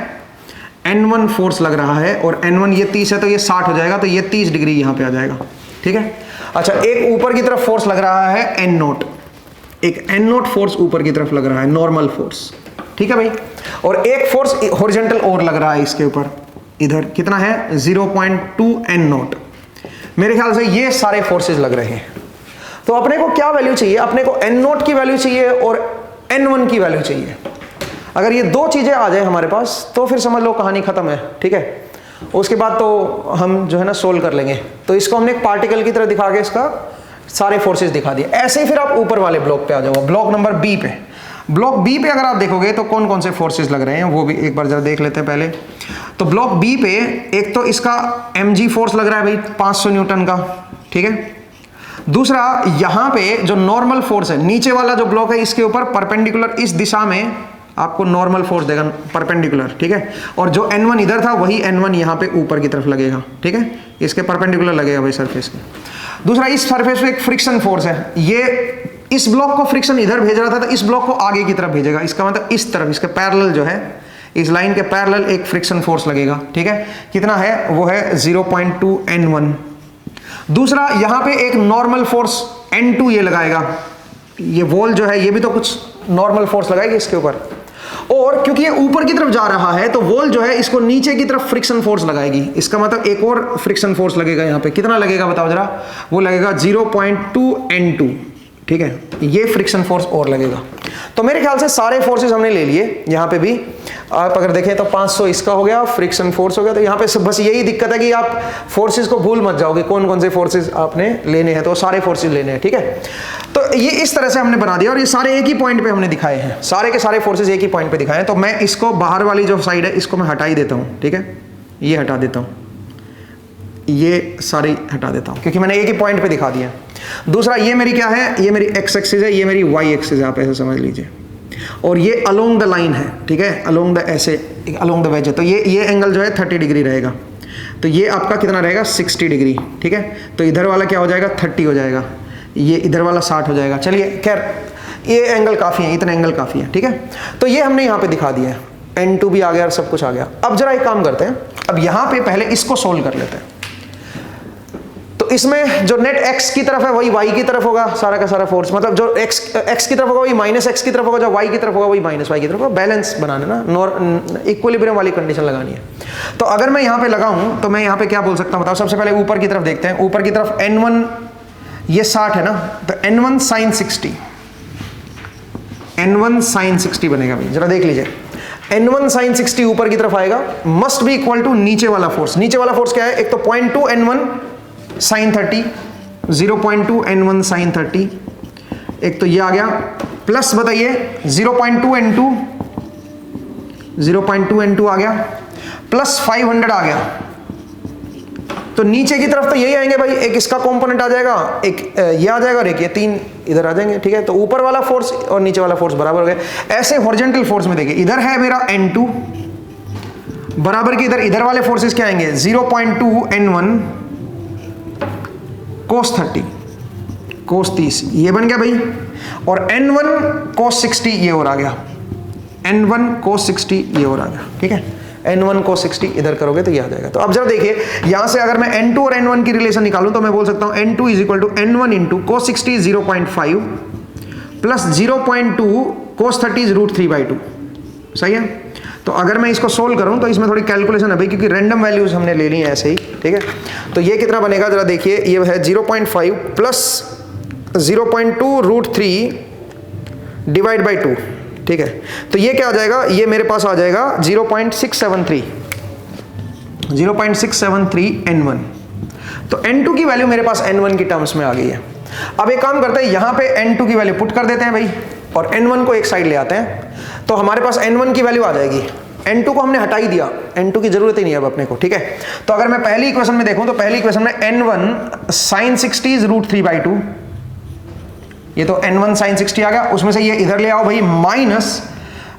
N1 फोर्स लग रहा है, और N1 ये 30 है तो ये 60 हो जाएगा, तो ये 30 डिग्री यहाँ पे आ जाएगा, ठीक है। अच्छा, एक ऊपर की तरफ फोर्स लग रहा है N0, एक N0 फोर्स ऊपर की तरफ लग रहा है, नॉर्मल फोर्स, ठीक है भाई। और एक फोर्स हॉरिजॉन्टल और लग रहा है इसके ऊपर, इधर कितना है 0.2 N0। मेरे ख्याल से ये सारे फोर्सेस लग रहे हैं। तो अपने को क्या वैल्यू चाहिए, अपने को N0 की वैल्यू चाहिए और N1 की वैल्यू चाहिए। अगर ये दो चीजें आ जाए हमारे पास तो फिर समझ लो कहानी खत्म है, ठीक है। उसके बाद तो हम जो है ना सोल्व कर लेंगे। तो इसको हमने एक पार्टिकल की तरह दिखा के इसका सारे फोर्सेस दिखा दिए। ऐसे ही फिर आप ऊपर वाले ब्लॉक पे आ जाओ, ब्लॉक नंबर बी पे। ब्लॉक बी पे अगर आप देखोगे तो कौन कौन से फोर्सेस लग रहे हैं वो भी एक बार जरा देख लेते हैं पहले। तो ब्लॉक बी पे एक तो इसका mg फोर्स लग रहा है भाई 500 न्यूटन का, ठीक है। दूसरा यहाँ पे जो नॉर्मल फोर्स है, नीचे वाला जो ब्लॉक है इसके ऊपर परपेंडिकुलर इस दिशा में आपको नॉर्मल फोर्स देगा परपेंडिकुलर, ठीक है। और जो N1 इधर था वही N1 यहाँ पे ऊपर की तरफ लगेगा, ठीक है, इसके परपेंडिकुलर लगेगा भाई सरफेस के। दूसरा इस सरफेस पे एक फ्रिक्शन फोर्स है, ये इस ब्लॉक को फ्रिक्शन इधर भेज रहा था तो इस ब्लॉक को आगे की तरफ भेजेगा, इसका मतलब इस तरफ इसके पैरेलल जो है, इस लाइन के पैरेलल एक फ्रिक्शन फोर्स लगेगा, ठीक है। कितना है वो है 0.2 N1। दूसरा यहाँ पे एक नॉर्मल फोर्स N2 ये लगाएगा, ये वॉल जो है ये भी तो कुछ नॉर्मल फोर्स लगाएगी इसके ऊपर। और क्योंकि ये ऊपर की तरफ जा रहा है तो वॉल जो है इसको नीचे की तरफ फ्रिक्शन फोर्स लगाएगी, इसका मतलब एक और फ्रिक्शन फोर्स लगेगा यहाँ पे। कितना लगेगा बताओ जरा, वो लगेगा 0.2 N2, ठीक है, ये फ्रिक्शन फोर्स और लगेगा। तो मेरे ख्याल से सारे फोर्सेस हमने ले लिए। यहाँ पे भी आप अगर देखें तो 500 इसका हो गया, फ्रिक्शन फोर्स हो गया। तो यहाँ पे बस यही दिक्कत है कि आप फोर्सेस को भूल मत जाओगे, कौन कौन से फोर्सेस आपने लेने हैं, तो सारे फोर्सेस लेने हैं, ठीक है। तो ये इस तरह से हमने बना दिया और ये सारे एक ही पॉइंट पे हमने दिखाए हैं, सारे के सारे फोर्सेस एक ही पॉइंट पे दिखाए हैं। तो मैं इसको बाहर वाली जो साइड है इसको मैं हटा ही देता हूँ, ठीक है, ये हटा देता हूँ, ये सारी हटा देता हूँ क्योंकि मैंने एक ही पॉइंट पे दिखा दिया। दूसरा ये मेरी क्या है, ये मेरी एक्स एक्सिस है, ये मेरी वाई एक्सिस है, आप ऐसे समझ लीजिए। और ये अलोंग द लाइन है, ठीक है, अलोंग द ऐसे अलोंग द वेज है। तो ये एंगल जो है 30 डिग्री रहेगा। तो ये आपका कितना रहेगा 60 डिग्री, ठीक है। तो इधर वाला क्या हो जाएगा 30 हो जाएगा, ये इधर वाला 60 हो जाएगा। चलिए खैर ये एंगल काफ़ी है, इतना एंगल काफ़ी है, ठीक है। तो ये हमने यहाँ पे दिखा दिया है, N2 भी आ गया और सब कुछ आ गया। अब जरा एक काम करते हैं, अब यहाँ पे पहले इसको सोल्व कर लेते हैं। तो इसमें जो नेट x की तरफ है वही y की तरफ होगा, सारा का सारा फोर्स, मतलब जो x की तरफ होगा वही माइनस x की तरफ होगा, जो y की तरफ होगा वही माइनस y की तरफ होगा। बैलेंस बनाना ना, इक्विलिब्रियम वाली कंडीशन लगानी है। तो अगर मैं यहाँ पे लगाऊं तो मैं यहाँ पे क्या बोल सकता हूँ बताओ। सबसे पहले ऊपर की तरफ देखते हैं, ऊपर की तरफ N1 ये 60 है ना, तो N1 sin 60, N1 sin 60 बनेगा भाई, जरा देख लीजिए। N1 sin 60 ऊपर की तरफ आएगा, मस्ट बी इक्वल टू नीचे वाला फोर्स। नीचे वाला फोर्स क्या है, एक तो 0.2 N1 sin 30, 0.2 N1 sin 30, एक तो ये आ गया, प्लस बताइए 0.2 N2, 0.2 N2 आ गया, प्लस 500 आ गया। तो नीचे की तरफ तो यही आएंगे भाई, एक इसका कंपोनेंट आ जाएगा, एक ये आ जाएगा और एक ये, तीन इधर आ जाएंगे, ठीक है। तो ऊपर वाला फोर्स और नीचे वाला फोर्स बराबर हो गया। ऐसे हॉरिजॉन्टल फोर्स में देखिए, इधर है मेरा N2 बराबर की इधर वाले फोर्सेस क्या आएंगे 0.2 N1 cos 30, cos 30 ये बन गया भाई, और N1 cos 60 ये और आ गया, N1 cos 60 ये और आ गया, ठीक है। N1 cos 60 इधर करोगे तो ये आ जाएगा। तो अब जरा देखिए, यहां से अगर मैं N2 और N1 की रिलेशन निकालूं तो मैं बोल सकता हूं N2 is equal to N1 into cos 60 0.5 plus 0.2 cos 30 √3/2, सही है। तो अगर मैं इसको सोल्व करूं तो इसमें थोड़ी कैलकुलेशन है भाई, क्योंकि रैंडम वैल्यूज हमने ले ली हैं ऐसे ही, ठीक है। तो ये कितना बनेगा जरा देखिए, ये है 0.5 प्लस 0.2 √3 डिवाइड बाई 2, ठीक है। तो ये क्या आ जाएगा, ये मेरे पास आ जाएगा 0.673 N1। तो N2 की वैल्यू मेरे पास N1 की टर्म्स में आ गई है। अब एक काम करते हैं, यहाँ पे N2 की वैल्यू पुट कर देते हैं भाई, और N1 को एक साइड ले आते हैं। तो हमारे पास N1 की वैल्यू आ जाएगी, N2 को हमने हटा ही दिया, N2 की जरूरत ही नहीं है अब अपने को, ठीक है। तो अगर मैं पहली इक्वेशन में देखूं तो पहली इक्वेशन में N1 sin 60 √3/2, ये तो N1 sin 60 आ गया, उसमें से ये इधर ले आओ भाई, माइनस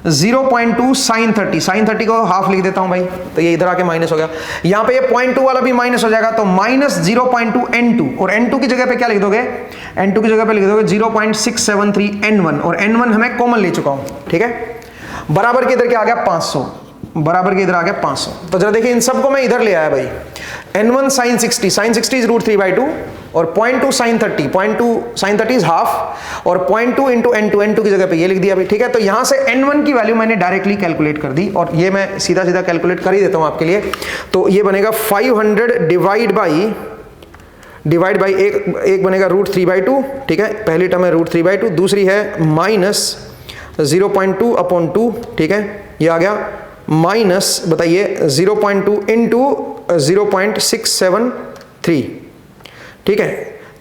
0.2 साइन 30, साइन 30 को हाफ लिख देता हूं भाई, तो ये इधर आके माइनस हो गया। यहां पे ये 0.2 वाला भी माइनस हो जाएगा, तो माइनस 0.2 n2, और n2 की जगह पे क्या लिख दोगे, n2 की जगह पे लिख दोगे 0.673 n1, और n1 हमें कॉमन ले चुका हूं, ठीक है। बराबर के इधर क्या आ गया 500, बराबर के इधर आ गया 500। तो जरा देखिए इन सबको मैं इधर ले आया भाई, n1 sin 60, sin 60 इज √3/2, और 0.2 sin 30, 0.2 sin 30 इज हाफ, और 0.2 इंटू n2 की जगह पे ये लिख दिया भाई, ठीक है। तो यहां से n1 की वैल्यू मैंने डायरेक्टली कैलकुलेट कर दी, और ये मैं सीधा सीधा कैलकुलेट कर ही देता हूं आपके लिए। तो ये बनेगा 500 डिवाइड बाई एक बनेगा √3/2, ठीक है। पहली टर्म है √3/2, दूसरी है माइनस 0.2 अपॉन 2, ठीक है। ये आ गया माइनस, बताइए 0.2 इंटू 0.673, ठीक है।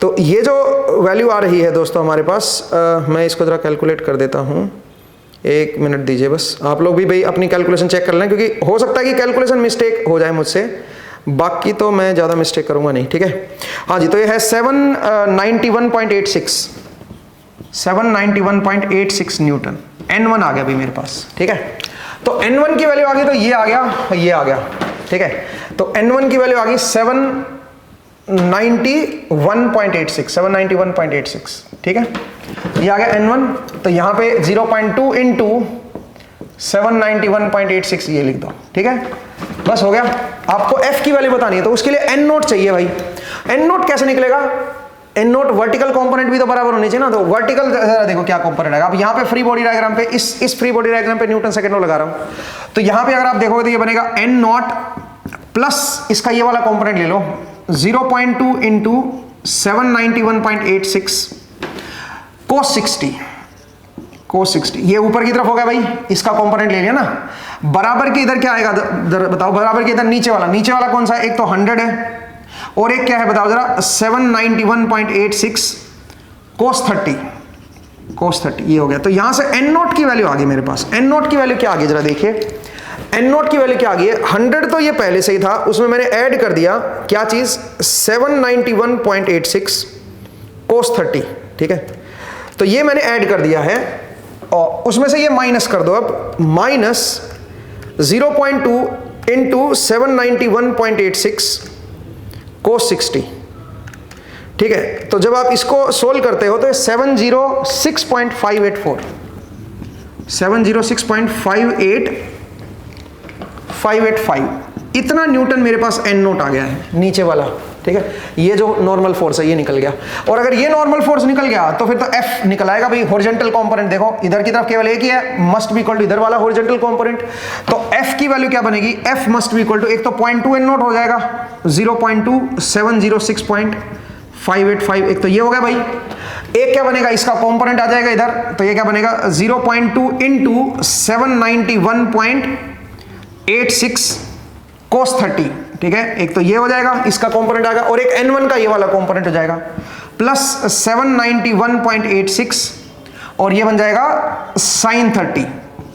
तो ये जो वैल्यू आ रही है दोस्तों हमारे पास, मैं इसको जरा कैलकुलेट कर देता हूँ, 1 मिनट दीजिए बस। आप लोग भी भाई अपनी कैलकुलेशन चेक कर लें, क्योंकि हो सकता है कि कैलकुलेशन मिस्टेक हो जाए मुझसे, बाकी तो मैं ज़्यादा मिस्टेक करूँगा नहीं, ठीक है। हाँ जी, तो ये है 791.86, 791.86 न्यूटन, n1 आ गया भाई मेरे पास, ठीक है। तो n1 की वैल्यू आ गई, तो ये आ गया, ये आ गया, ठीक है। तो n1 की वैल्यू आ गई 791.86, 791.86, ठीक है। ये आ गया n1, तो यहाँ पे 0.2 इंटू 791.86 ये लिख दो, ठीक है। बस हो गया। आपको f की वैल्यू बतानी है, तो उसके लिए n नोट चाहिए भाई। n नोट कैसे निकलेगा, n नोट वर्टिकल कंपोनेंट भी तो बराबर होनी चाहिए ना। तो वर्टिकल देखो क्या कंपोनेंट है, अब यहाँ पे फ्री बॉडी डायग्राम पे इस फ्री बॉडी डायग्राम पे न्यूटन सेकंड लॉ लगा रहा हूँ, तो यहाँ पे अगर आप देखोगे तो ये बनेगा n नॉट प्लस इसका ये वाला कंपोनेंट ले लो 0.2 इंटू 791.86 cos 60, ये ऊपर की तरफ हो गया भाई, इसका कंपोनेंट ले लिया ना। बराबर के इधर क्या आएगा बताओ, बराबर के इधर नीचे वाला कौन सा है, एक तो 100 है और एक क्या है बताओ जरा, 791.86 cos 30, ये हो गया। तो यहां से n नोट की वैल्यू आ गई मेरे पास। n नोट की वैल्यू क्या आ गई जरा देखिए, n नोट की वैल्यू क्या आ गई है, 100 तो ये पहले से ही था, उसमें मैंने ऐड कर दिया क्या चीज, 791.86 cos 30, ठीक है। तो ये मैंने ऐड कर दिया है, और उसमें से ये माइनस कर दो, अब माइनस 0.2 इंटू 791.86 cos 60, ठीक है। तो जब आप इसको सोल्व करते हो तो 706.585 इतना न्यूटन मेरे पास n नोट आ गया है नीचे वाला, ठीक है। ये जो नॉर्मल फोर्स है ये निकल गया, और अगर ये नॉर्मल फोर्स निकल गया तो फिर तो F निकल आएगा भाई। हॉरिजॉन्टल कंपोनेंट देखो इधर की तरफ केवल एक ही है, मस्ट बी इक्वल टू इधर वाला हॉरिजॉन्टल कंपोनेंट। तो F की वैल्यू क्या बनेगी, F must be equal to एक तो 0.2 n नोट हो जाएगा, 0.2 706.585, एक तो ये हो गया भाई। एक क्या बनेगा, इसका कंपोनेंट आ जाएगा इधर, तो ये क्या बनेगा 0.2 इंटू 791.86 cos 30, ठीक है। एक तो ये हो जाएगा, इसका कंपोनेंट आएगा, और एक n1 का ये वाला कंपोनेंट हो जाएगा, प्लस 791.86 और ये बन जाएगा sin 30,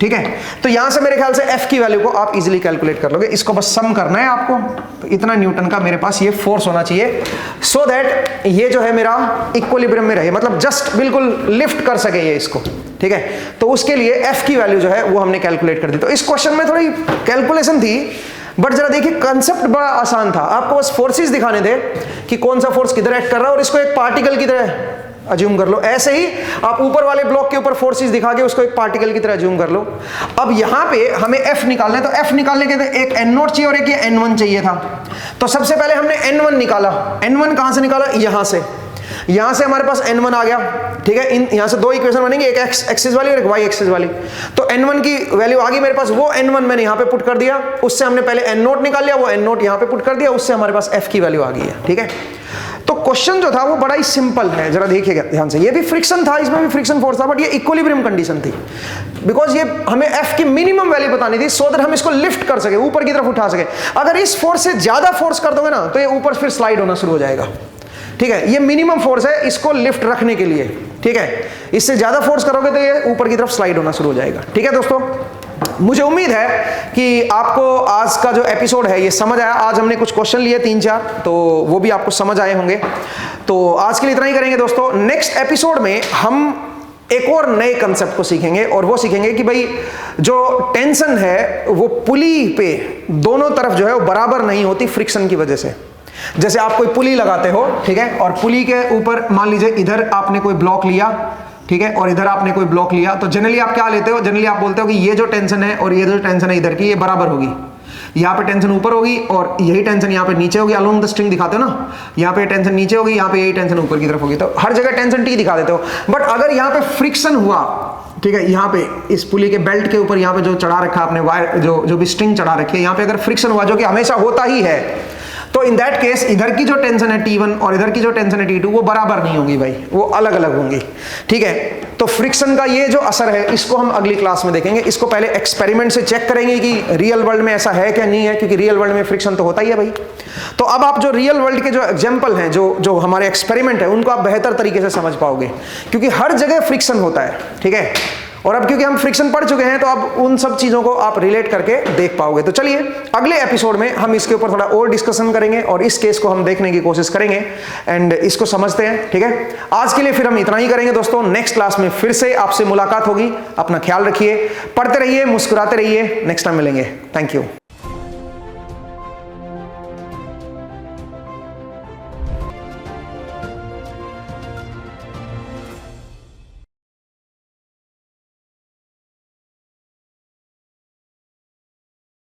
ठीक है। तो यहां से मेरे ख्याल से f की वैल्यू को आप इजीली कैलकुलेट कर लोगे। इसको बस सम करना है आपको, तो इतना न्यूटन का मेरे पास ये फोर्स होना चाहिए, सो दैट ये जो है मेरा इक्विलिब्रियम में रहे, मतलब जस्ट बिल्कुल लिफ्ट कर सके ये इसको, ठीक है। तो उसके लिए f की वैल्यू जो है वो हमने कैलकुलेट कर दी। तो इस क्वेश्चन में थोड़ी कैलकुलेशन थी, बट जरा देखिए कंसेप्ट बड़ा आसान था। आपको बस फोर्सेस दिखाने थे कि कौन सा फोर्स किधर एक्ट कर रहा है, और इसको एक पार्टिकल की तरह अज्यूम कर लो। ऐसे ही आप ऊपर वाले ब्लॉक के ऊपर फोर्सेस दिखा के उसको एक पार्टिकल की तरह अज्यूम कर लो। अब यहां पे हमें F निकालना है, तो F निकालने के लिए एक n नोट चाहिए और एक ये n1 चाहिए था। तो सबसे पहले हमने n1 निकाला। n1 कहां से निकाला, यहां से हमारे पास n1 आ गया, ठीक है। यहां से दो इक्वेशन बनेंगे, एक x एक्सिस वाली और एक y एक्सिस वाली। तो n1 की वैल्यू आ गई मेरे पास, वो n1 मैंने यहां पे पुट कर दिया, उससे हमने पहले n नोट निकाल लिया, वो n नोट यहां पे पुट कर दिया, उससे हमारे पास f की वैल्यू आ गई है, ठीक है। तो क्वेश्चन जो था वो बड़ा ही सिंपल है, जरा देखिएगा ध्यान से। ये भी फ्रिक्शन था, इसमें भी फ्रिक्शन फोर्स था, बट ये इक्विलिब्रियम कंडीशन थी, बिकॉज ये हमें f की मिनिमम वैल्यू बतानी थी, सो दैट हम इसको लिफ्ट कर सके, ऊपर की तरफ उठा सके। अगर इस फोर्स से ज्यादा फोर्स कर दोगे ना तो ये ऊपर फिर स्लाइड होना शुरू हो जाएगा, ठीक है। ये मिनिमम फोर्स है इसको लिफ्ट रखने के लिए, ठीक है। इससे ज्यादा फोर्स करोगे तो ये ऊपर की तरफ स्लाइड होना शुरू हो जाएगा, ठीक है दोस्तों। मुझे उम्मीद है कि आपको आज का जो एपिसोड है ये समझ आया। आज हमने कुछ क्वेश्चन लिए 3-4, तो वो भी आपको समझ आए होंगे। तो आज के लिए इतना ही करेंगे दोस्तों। नेक्स्ट एपिसोड में हम एक और नए कंसेप्ट को सीखेंगे, और वो सीखेंगे कि भाई जो टेंशन है वो पुली पे दोनों तरफ जो है वो बराबर नहीं होती फ्रिक्शन की वजह से। जैसे आप कोई पुली लगाते हो, ठीक है, और पुली के ऊपर मान लीजिए इधर आपने कोई ब्लॉक लिया, ठीक है, और इधर आपने कोई ब्लॉक लिया, तो जनरली आप क्या लेते हो, जनरली आप बोलते हो कि ये जो टेंशन है और ये जो टेंशन है इधर की, ये बराबर होगी। यहाँ पे टेंशन ऊपर होगी और यही टेंशन यहाँ पे नीचे होगी। अलोंग द स्ट्रिंग दिखाते हो ना, यहाँ पे टेंशन नीचे होगी, यहाँ पे यही टेंशन ऊपर की तरफ होगी। तो हर जगह टेंशन टी दिखा देते हो। बट अगर यहाँ पे फ्रिक्शन हुआ, ठीक है, यहाँ पे इस पुली के बेल्ट के ऊपर यहाँ पे जो चढ़ा रखा आपने वायर, जो भी स्ट्रिंग चढ़ा रखी है, यहाँ पे अगर फ्रिक्शन हुआ, जो कि हमेशा होता ही है, तो इन दैट केस इधर की जो टेंशन है T1 और इधर की जो टेंशन है T2 वो बराबर नहीं होंगी भाई, वो अलग अलग होंगी। ठीक है, तो फ्रिक्शन का ये जो असर है इसको हम अगली क्लास में देखेंगे। इसको पहले एक्सपेरिमेंट से चेक करेंगे कि रियल वर्ल्ड में ऐसा है क्या नहीं है, क्योंकि रियल वर्ल्ड में फ्रिक्शन तो होता ही है भाई। तो अब आप जो रियल वर्ल्ड के जो एग्जाम्पल हैं, जो हमारे एक्सपेरिमेंट है, उनको आप बेहतर तरीके से समझ पाओगे, क्योंकि हर जगह फ्रिक्शन होता है। ठीक है, और अब क्योंकि हम फ्रिक्शन पढ़ चुके हैं तो अब उन सब चीजों को आप रिलेट करके देख पाओगे। तो चलिए अगले एपिसोड में हम इसके ऊपर थोड़ा और डिस्कशन करेंगे और इस केस को हम देखने की कोशिश करेंगे एंड इसको समझते हैं। ठीक है, आज के लिए फिर हम इतना ही करेंगे दोस्तों। नेक्स्ट क्लास में फिर से आपसे मुलाकात होगी। अपना ख्याल रखिए, पढ़ते रहिए, मुस्कुराते रहिए। नेक्स्ट टाइम मिलेंगे। Thank you.